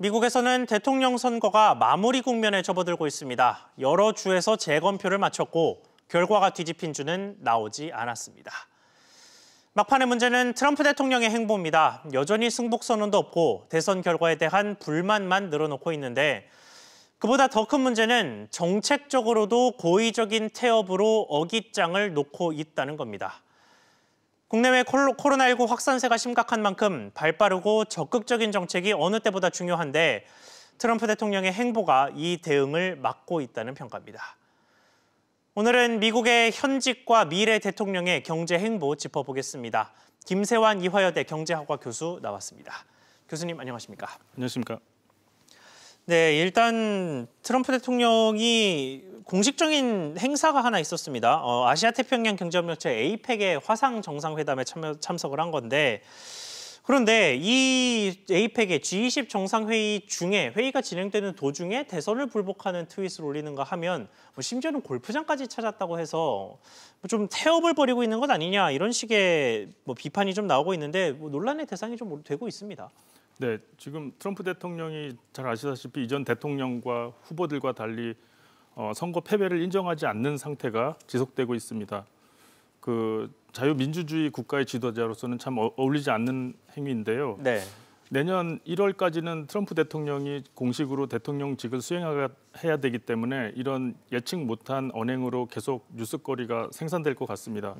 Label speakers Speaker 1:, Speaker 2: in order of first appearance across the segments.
Speaker 1: 미국에서는 대통령 선거가 마무리 국면에 접어들고 있습니다. 여러 주에서 재검표를 마쳤고 결과가 뒤집힌 주는 나오지 않았습니다. 막판의 문제는 트럼프 대통령의 행보입니다. 여전히 승복 선언도 없고 대선 결과에 대한 불만만 늘어놓고 있는데 그보다 더 큰 문제는 정책적으로도 고의적인 태업으로 어깃장을 놓고 있다는 겁니다. 국내외 코로나19 확산세가 심각한 만큼 발빠르고 적극적인 정책이 어느 때보다 중요한데 트럼프 대통령의 행보가 이 대응을 막고 있다는 평가입니다. 오늘은 미국의 현직과 미래 대통령의 경제 행보 짚어보겠습니다. 김세환 이화여대 경제학과 교수 나왔습니다. 교수님 안녕하십니까?
Speaker 2: 안녕하십니까?
Speaker 1: 네, 일단 트럼프 대통령이 공식적인 행사가 하나 있었습니다. 아시아 태평양 경제협력체 APEC의 화상 정상회담에 참석을 한 건데 그런데 이 APEC의 G20 정상회의 중에 회의가 진행되는 도중에 대선을 불복하는 트윗을 올리는가 하면 심지어는 골프장까지 찾았다고 해서 좀 태업을 벌이고 있는 것 아니냐 이런 식의 비판이 좀 나오고 있는데 논란의 대상이 좀 되고 있습니다.
Speaker 2: 네, 지금 트럼프 대통령이 잘 아시다시피 이전 대통령과 후보들과 달리 선거 패배를 인정하지 않는 상태가 지속되고 있습니다. 그 자유민주주의 국가의 지도자로서는 참 어울리지 않는 행위인데요.
Speaker 1: 네.
Speaker 2: 내년 1월까지는 트럼프 대통령이 공식으로 대통령직을 수행해야 되기 때문에 이런 예측 못한 언행으로 계속 뉴스거리가 생산될 것 같습니다.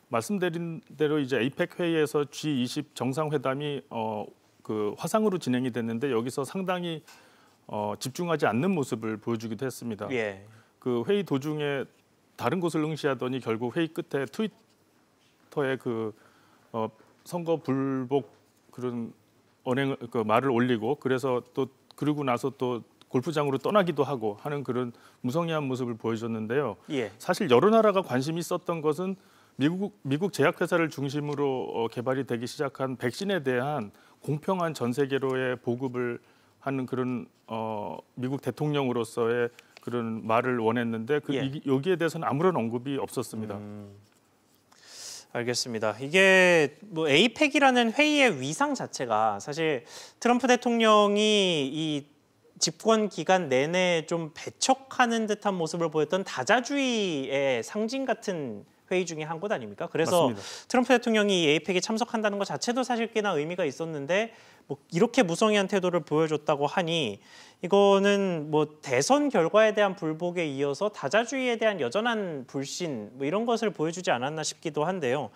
Speaker 2: 말씀드린 대로 이제 APEC 회의에서 G20 정상회담이 그 화상으로 진행이 됐는데 여기서 상당히 집중하지 않는 모습을 보여주기도 했습니다.
Speaker 1: 예.
Speaker 2: 그 회의 도중에 다른 곳을 응시하더니 결국 회의 끝에 트위터에 그 선거 불복 그런 언행 그 말을 올리고 그래서 또 그러고 나서 또 골프장으로 떠나기도 하고 하는 그런 무성의한 모습을 보여줬는데요.
Speaker 1: 예.
Speaker 2: 사실 여러 나라가 관심이 있었던 것은 미국 제약회사를 중심으로 개발이 되기 시작한 백신에 대한 공평한 전 세계로의 보급을 하는 그런 미국 대통령으로서의 그런 말을 원했는데 여기에 대해서는 아무런 언급이 없었습니다.
Speaker 1: 알겠습니다. 이게 APEC이라는 회의의 위상 자체가 사실 트럼프 대통령이 이 집권 기간 내내 좀 배척하는 듯한 모습을 보였던 다자주의의 상징 같은 회의 중에 한 곳 아닙니까? 그래서
Speaker 2: 맞습니다.
Speaker 1: 트럼프 대통령이 APEC에 참석한다는 것 자체도 사실 꽤나 의미가 있었는데 이렇게 무성의한 태도를 보여줬다고 하니 이거는 대선 결과에 대한 불복에 이어서 다자주의에 대한 여전한 불신 이런 것을 보여주지 않았나 싶기도 한데요.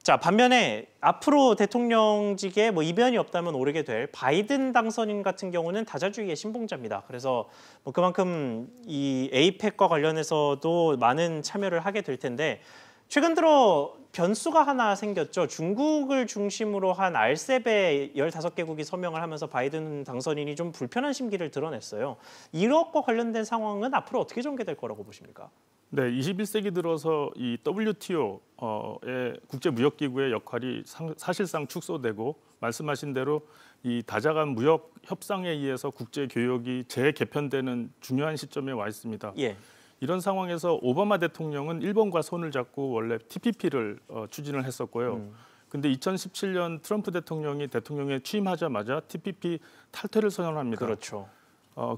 Speaker 1: 자, 반면에 앞으로 대통령직에 이변이 없다면 오르게 될 바이든 당선인 같은 경우는 다자주의의 신봉자입니다. 그래서 그만큼 이 APEC과 관련해서도 많은 참여를 하게 될 텐데 최근 들어 변수가 하나 생겼죠. 중국을 중심으로 한 RCEP에 15개국이 서명을 하면서 바이든 당선인이 좀 불편한 심기를 드러냈어요. 이것과 관련된 상황은 앞으로 어떻게 전개될 거라고 보십니까?
Speaker 2: 네, 21세기 들어서 이 WTO의 국제무역기구의 역할이 사실상 축소되고 말씀하신 대로 이 다자간 무역 협상에 의해서 국제교역이 재개편되는 중요한 시점에 와 있습니다.
Speaker 1: 예.
Speaker 2: 이런 상황에서 오바마 대통령은 일본과 손을 잡고 원래 TPP를 추진을 했었고요. 근데 2017년 트럼프 대통령이 대통령에 취임하자마자 TPP 탈퇴를 선언합니다.
Speaker 1: 그렇죠.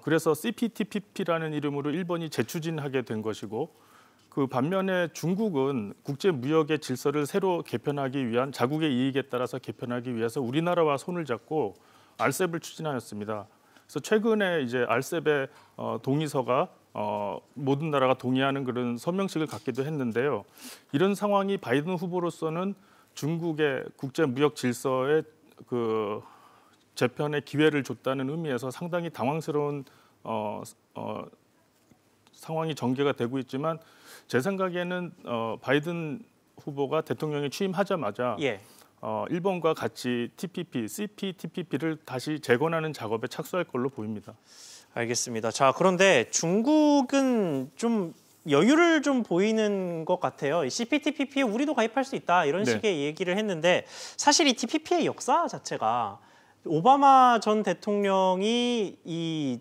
Speaker 2: 그래서 CPTPP라는 이름으로 일본이 재추진하게 된 것이고 그 반면에 중국은 국제무역의 질서를 새로 개편하기 위한 자국의 이익에 따라서 개편하기 위해서 우리나라와 손을 잡고 RCEP을 추진하였습니다. 그래서 최근에 이제 RCEP의 동의서가 모든 나라가 동의하는 그런 서명식을 갖기도 했는데요. 이런 상황이 바이든 후보로서는 중국의 국제무역 질서의 그 재편의 기회를 줬다는 의미에서 상당히 당황스러운 상황이 전개가 되고 있지만 제 생각에는 바이든 후보가 대통령에 취임하자마자 일본과 같이 TPP, CPTPP를 다시 재건하는 작업에 착수할 걸로 보입니다.
Speaker 1: 알겠습니다. 자, 그런데 중국은 좀 여유를 좀 보이는 것 같아요. CPTPP에 우리도 가입할 수 있다 이런 식의 얘기를 했는데 사실 이 TPP의 역사 자체가 오바마 전 대통령이 이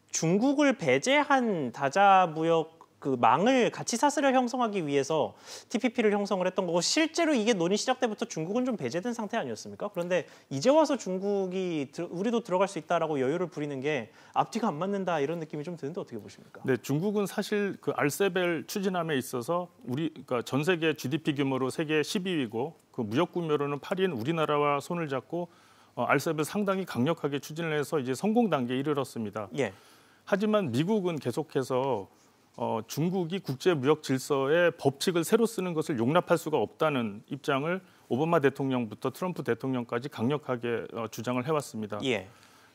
Speaker 1: 중국을 배제한 다자무역 그 망을 가치 사슬을 형성하기 위해서 TPP를 형성을 했던 거고 실제로 이게 논의 시작 때부터 중국은 좀 배제된 상태 아니었습니까? 그런데 이제 와서 중국이 우리도 들어갈 수 있다라고 여유를 부리는 게 앞뒤가 안 맞는다 이런 느낌이 좀 드는데 어떻게 보십니까?
Speaker 2: 네, 중국은 사실 그 알세벨 추진함에 있어서 그러니까 전 세계 GDP 규모로 세계 12위고 그 무역 규모로는 8위인 우리나라와 손을 잡고 알세벨 상당히 강력하게 추진을 해서 이제 성공 단계에 이르렀습니다.
Speaker 1: 예.
Speaker 2: 하지만 미국은 계속해서 중국이 국제 무역 질서의 법칙을 새로 쓰는 것을 용납할 수가 없다는 입장을 오바마 대통령부터 트럼프 대통령까지 강력하게 주장을 해왔습니다.
Speaker 1: 예.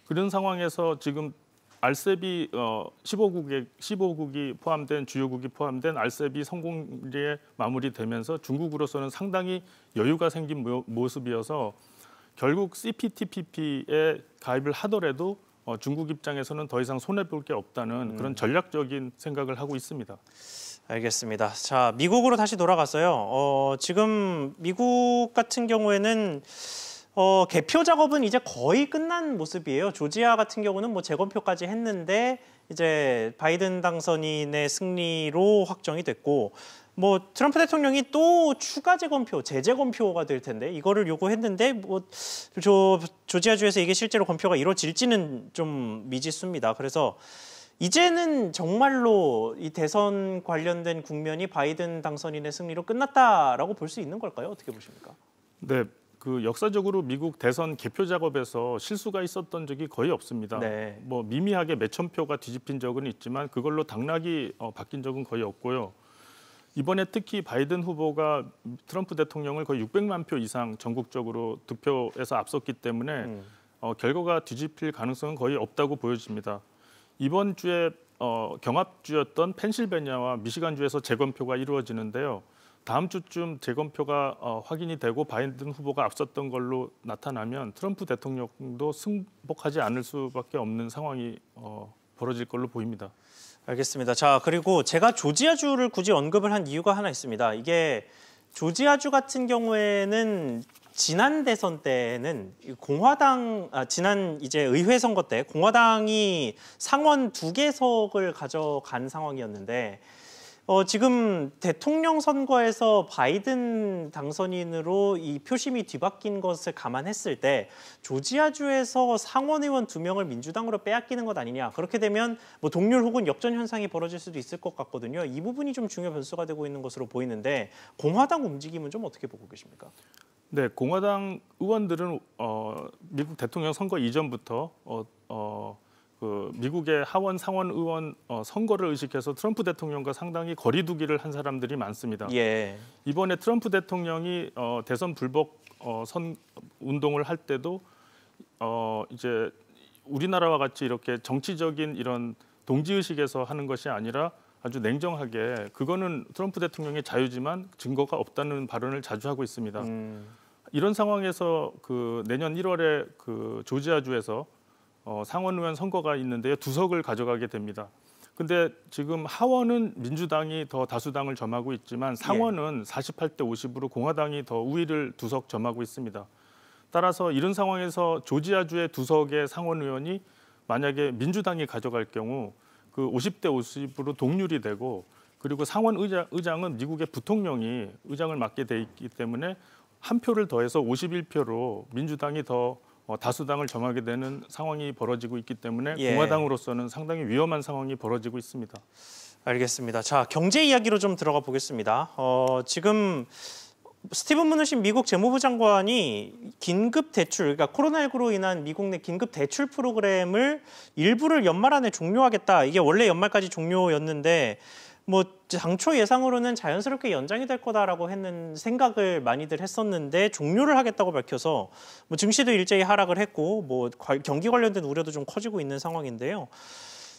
Speaker 2: 그런 상황에서 지금 알셉이 15국이 포함된 주요국이 포함된 알셉이 성공리에 마무리되면서 중국으로서는 상당히 여유가 생긴 모습이어서 결국 CPTPP에 가입을 하더라도 중국 입장에서는 더 이상 손해볼 게 없다는 그런 전략적인 생각을 하고 있습니다.
Speaker 1: 알겠습니다. 자, 미국으로 다시 돌아갔어요. 지금 미국 같은 경우에는 개표 작업은 이제 거의 끝난 모습이에요. 조지아 같은 경우는 뭐 재검표까지 했는데 이제 바이든 당선인의 승리로 확정이 됐고 뭐 트럼프 대통령이 또 추가 재검표, 재검표가 될 텐데 이거를 요구했는데 뭐 조지아주에서 이게 실제로 검표가 이루어질지는 좀 미지수입니다. 그래서 이제는 정말로 이 대선 관련된 국면이 바이든 당선인의 승리로 끝났다라고 볼 수 있는 걸까요? 어떻게 보십니까?
Speaker 2: 네, 그 역사적으로 미국 대선 개표 작업에서 실수가 있었던 적이 거의 없습니다.
Speaker 1: 네.
Speaker 2: 뭐 미미하게 몇천 표가 뒤집힌 적은 있지만 그걸로 당락이 바뀐 적은 거의 없고요. 이번에 특히 바이든 후보가 트럼프 대통령을 거의 600만 표 이상 전국적으로 득표에서 앞섰기 때문에 결과가 뒤집힐 가능성은 거의 없다고 보여집니다. 이번 주에 경합주였던 펜실베니아와 미시간주에서 재검표가 이루어지는데요. 다음 주쯤 재검표가 확인이 되고 바이든 후보가 앞섰던 걸로 나타나면 트럼프 대통령도 승복하지 않을 수밖에 없는 상황이 벌어질 걸로 보입니다.
Speaker 1: 알겠습니다. 자, 그리고 제가 조지아주를 굳이 언급을 한 이유가 하나 있습니다. 이게 조지아주 같은 경우에는 지난 대선 때는 지난 이제 의회 선거 때 공화당이 상원 2개석을 가져간 상황이었는데 지금 대통령 선거에서 바이든 당선인으로 이 표심이 뒤바뀐 것을 감안했을 때 조지아주에서 상원의원 2명을 민주당으로 빼앗기는 것 아니냐. 그렇게 되면 뭐 동률 혹은 역전 현상이 벌어질 수도 있을 것 같거든요. 이 부분이 좀 중요 변수가 되고 있는 것으로 보이는데 공화당 움직임은 좀 어떻게 보고 계십니까?
Speaker 2: 네, 공화당 의원들은 미국 대통령 선거 이전부터 그 미국의 하원 상원 의원 선거를 의식해서 트럼프 대통령과 상당히 거리두기를 한 사람들이 많습니다.
Speaker 1: 예.
Speaker 2: 이번에 트럼프 대통령이 대선 불복 운동을 할 때도 이제 우리나라와 같이 이렇게 정치적인 이런 동지의식에서 하는 것이 아니라 아주 냉정하게 그거는 트럼프 대통령의 자유지만 증거가 없다는 발언을 자주 하고 있습니다. 이런 상황에서 그 내년 1월에 그 조지아주에서 상원의원 선거가 있는데요. 2석을 가져가게 됩니다. 근데 지금 하원은 민주당이 더 다수당을 점하고 있지만 상원은 48대 50으로 공화당이 더 우위를 2석 점하고 있습니다. 따라서 이런 상황에서 조지아주의 2석의 상원의원이 만약에 민주당이 가져갈 경우 그 50대 50으로 동률이 되고 그리고 상원 의장은 미국의 부통령이 의장을 맡게 돼 있기 때문에 한 표를 더해서 51표로 민주당이 더 다수당을 점하게 되는 상황이 벌어지고 있기 때문에 공화당으로서는 상당히 위험한 상황이 벌어지고 있습니다.
Speaker 1: 알겠습니다. 자, 경제 이야기로 좀 들어가 보겠습니다. 지금 스티븐 무누신 미국 재무부 장관이 긴급 대출, 그러니까 코로나19로 인한 미국 내 긴급 대출 프로그램을 일부를 연말 안에 종료하겠다. 이게 원래 연말까지 종료였는데 뭐 당초 예상으로는 자연스럽게 연장이 될 거다라고 했는 생각을 많이들 했었는데 종료를 하겠다고 밝혀서 뭐 증시도 일제히 하락을 했고 뭐 경기 관련된 우려도 좀 커지고 있는 상황인데요.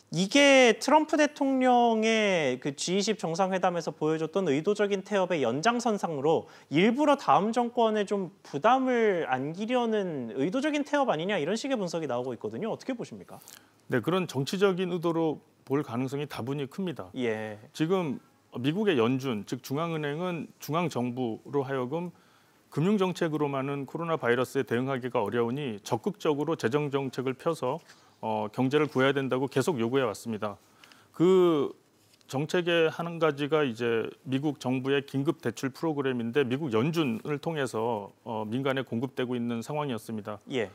Speaker 1: 이게 트럼프 대통령의 그 G20 정상회담에서 보여줬던 의도적인 태업의 연장선상으로 일부러 다음 정권에 좀 부담을 안기려는 의도적인 태업 아니냐 이런 식의 분석이 나오고 있거든요. 어떻게 보십니까? 네,
Speaker 2: 그런 정치적인 의도로 볼 가능성이 다분히 큽니다.
Speaker 1: 예.
Speaker 2: 지금 미국의 연준, 즉 중앙은행은 중앙정부로 하여금 금융정책으로만은 코로나 바이러스에 대응하기가 어려우니 적극적으로 재정정책을 펴서 경제를 구해야 된다고 계속 요구해 왔습니다. 그 정책의 한 가지가 이제 미국 정부의 긴급 대출 프로그램인데 미국 연준을 통해서 민간에 공급되고 있는 상황이었습니다.
Speaker 1: 예.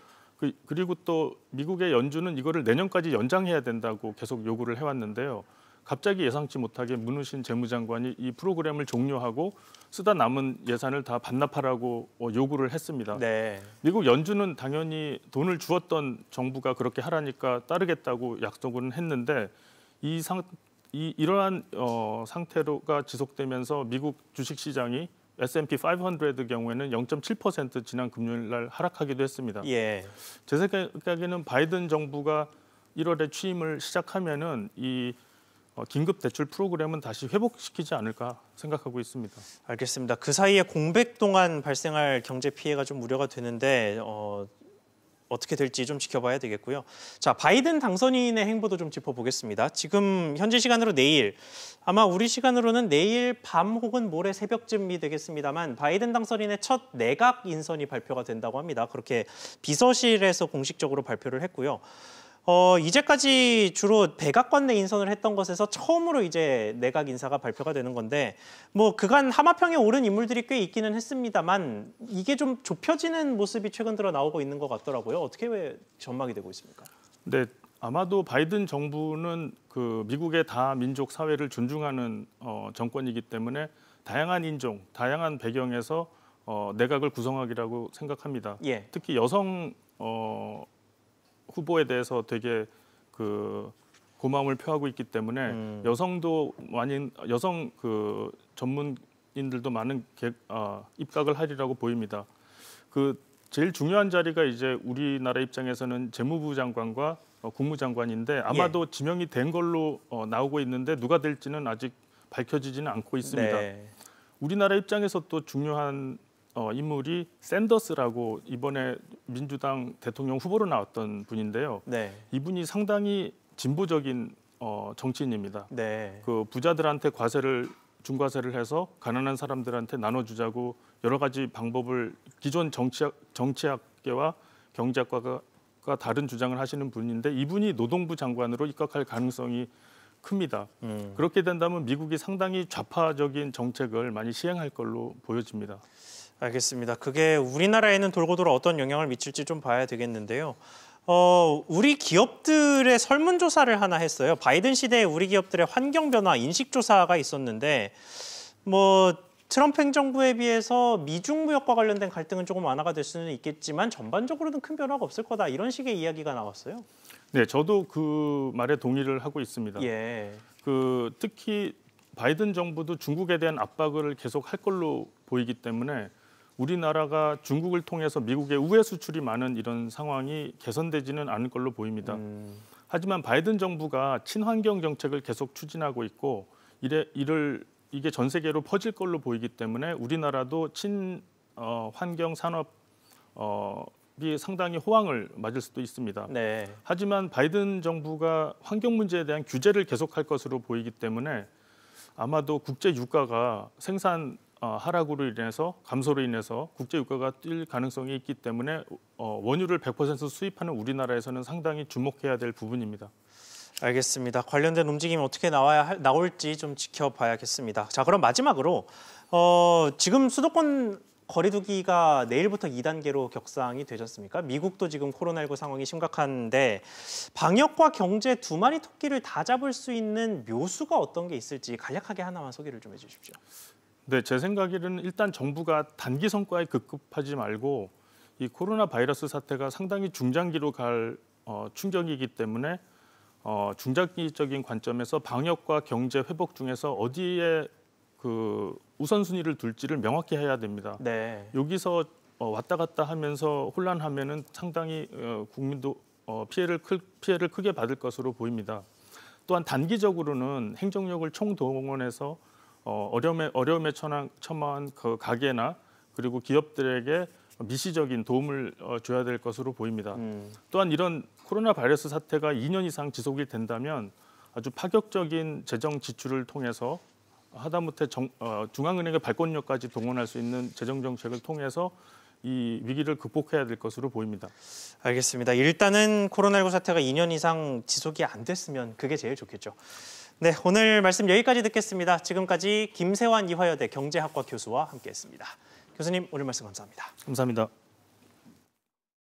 Speaker 2: 그리고 또 미국의 연준은 이거를 내년까지 연장해야 된다고 계속 요구를 해왔는데요. 갑자기 예상치 못하게 문우신 재무장관이 이 프로그램을 종료하고 쓰다 남은 예산을 다 반납하라고 요구를 했습니다.
Speaker 1: 네. 미국
Speaker 2: 연준은 당연히 돈을 주었던 정부가 그렇게 하라니까 따르겠다고 약속은 했는데 이러한 상태가 지속되면서 미국 주식시장이 S&P 500 경우에는 0.7% 지난 금요일 날 하락하기도 했습니다.
Speaker 1: 예.
Speaker 2: 제 생각에는 바이든 정부가 1월에 취임을 시작하면은 이 긴급 대출 프로그램은 다시 회복시키지 않을까 생각하고 있습니다.
Speaker 1: 알겠습니다. 그 사이에 공백 동안 발생할 경제 피해가 좀 우려가 되는데 어떻게 될지 좀 지켜봐야 되겠고요. 자, 바이든 당선인의 행보도 좀 짚어보겠습니다. 지금 현지 시간으로 내일, 아마 우리 시간으로는 내일 밤 혹은 모레 새벽쯤이 되겠습니다만 바이든 당선인의 첫 내각 인선이 발표가 된다고 합니다. 그렇게 비서실에서 공식적으로 발표를 했고요. 이제까지 주로 백악관 내 인선을 했던 것에서 처음으로 이제 내각 인사가 발표가 되는 건데 뭐 그간 하마평에 오른 인물들이 꽤 있기는 했습니다만 이게 좀 좁혀지는 모습이 최근 들어 나오고 있는 것 같더라고요. 어떻게 왜 전망이 되고 있습니까?
Speaker 2: 네, 아마도 바이든 정부는 그 미국의 다민족 사회를 존중하는 정권이기 때문에 다양한 인종, 다양한 배경에서 내각을 구성하기라고 생각합니다.
Speaker 1: 예.
Speaker 2: 특히 여성 후보에 대해서 되게 그 고마움을 표하고 있기 때문에 여성 그 전문인들도 많은 입각을 하리라고 보입니다. 그 제일 중요한 자리가 이제 우리나라 입장에서는 재무부 장관과 국무장관인데 아마도
Speaker 1: 예.
Speaker 2: 지명이 된 걸로 나오고 있는데 누가 될지는 아직 밝혀지지는 않고 있습니다.
Speaker 1: 네.
Speaker 2: 우리나라 입장에서 또 중요한 인물이 샌더스라고 이번에 민주당 대통령 후보로 나왔던 분인데요.
Speaker 1: 네.
Speaker 2: 이분이 상당히 진보적인 정치인입니다.
Speaker 1: 네.
Speaker 2: 그 부자들한테 중과세를 해서 가난한 사람들한테 나눠주자고 여러 가지 방법을 기존 정치학계와 경제학과가 다른 주장을 하시는 분인데 이분이 노동부 장관으로 입각할 가능성이 큽니다. 그렇게 된다면 미국이 상당히 좌파적인 정책을 많이 시행할 걸로 보여집니다.
Speaker 1: 알겠습니다. 그게 우리나라에는 돌고 돌아 어떤 영향을 미칠지 좀 봐야 되겠는데요. 우리 기업들의 설문조사를 하나 했어요. 바이든 시대에 우리 기업들의 환경 변화, 인식 조사가 있었는데 뭐 트럼프 행정부에 비해서 미중 무역과 관련된 갈등은 조금 완화가 될 수는 있겠지만 전반적으로는 큰 변화가 없을 거다. 이런 식의 이야기가 나왔어요.
Speaker 2: 네, 저도 그 말에 동의를 하고 있습니다.
Speaker 1: 예.
Speaker 2: 특히 바이든 정부도 중국에 대한 압박을 계속 할 걸로 보이기 때문에 우리나라가 중국을 통해서 미국에 우회 수출이 많은 이런 상황이 개선되지는 않을 걸로 보입니다. 하지만 바이든 정부가 친환경 정책을 계속 추진하고 있고 이게 전 세계로 퍼질 걸로 보이기 때문에 우리나라도 친환경 산업이 상당히 호황을 맞을 수도 있습니다.
Speaker 1: 네.
Speaker 2: 하지만 바이든 정부가 환경 문제에 대한 규제를 계속할 것으로 보이기 때문에 아마도 국제 유가가 생산 감소로 인해서 국제 유가가 뛸 가능성이 있기 때문에 원유를 100% 수입하는 우리나라에서는 상당히 주목해야 될 부분입니다.
Speaker 1: 알겠습니다. 관련된 움직임이 어떻게 나올지 좀 지켜봐야겠습니다. 자, 그럼 마지막으로 지금 수도권 거리두기가 내일부터 2단계로 격상이 되셨습니까? 미국도 지금 코로나19 상황이 심각한데 방역과 경제 두 마리 토끼를 다 잡을 수 있는 묘수가 어떤 게 있을지 간략하게 하나만 소개를 좀 해주십시오.
Speaker 2: 네, 제 생각에는 일단 정부가 단기 성과에 급급하지 말고 이 코로나 바이러스 사태가 상당히 중장기로 갈 충격이기 때문에 중장기적인 관점에서 방역과 경제 회복 중에서 어디에 그 우선순위를 둘지를 명확히 해야 됩니다.
Speaker 1: 네.
Speaker 2: 여기서 왔다 갔다 하면서 혼란하면은 상당히 국민도 피해를 크게 받을 것으로 보입니다. 또한 단기적으로는 행정력을 총동원해서 어려움에 처한 그 가게나 그리고 기업들에게 미시적인 도움을 줘야 될 것으로 보입니다. 또한 이런 코로나 바이러스 사태가 2년 이상 지속이 된다면 아주 파격적인 재정 지출을 통해서 하다못해 중앙은행의 발권력까지 동원할 수 있는 재정 정책을 통해서 이 위기를 극복해야 될 것으로 보입니다.
Speaker 1: 알겠습니다. 일단은 코로나19 사태가 2년 이상 지속이 안 됐으면 그게 제일 좋겠죠. 네, 오늘 말씀 여기까지 듣겠습니다. 지금까지 김세환 이화여대 경제학과 교수와 함께했습니다. 교수님, 오늘 말씀 감사합니다.
Speaker 2: 감사합니다.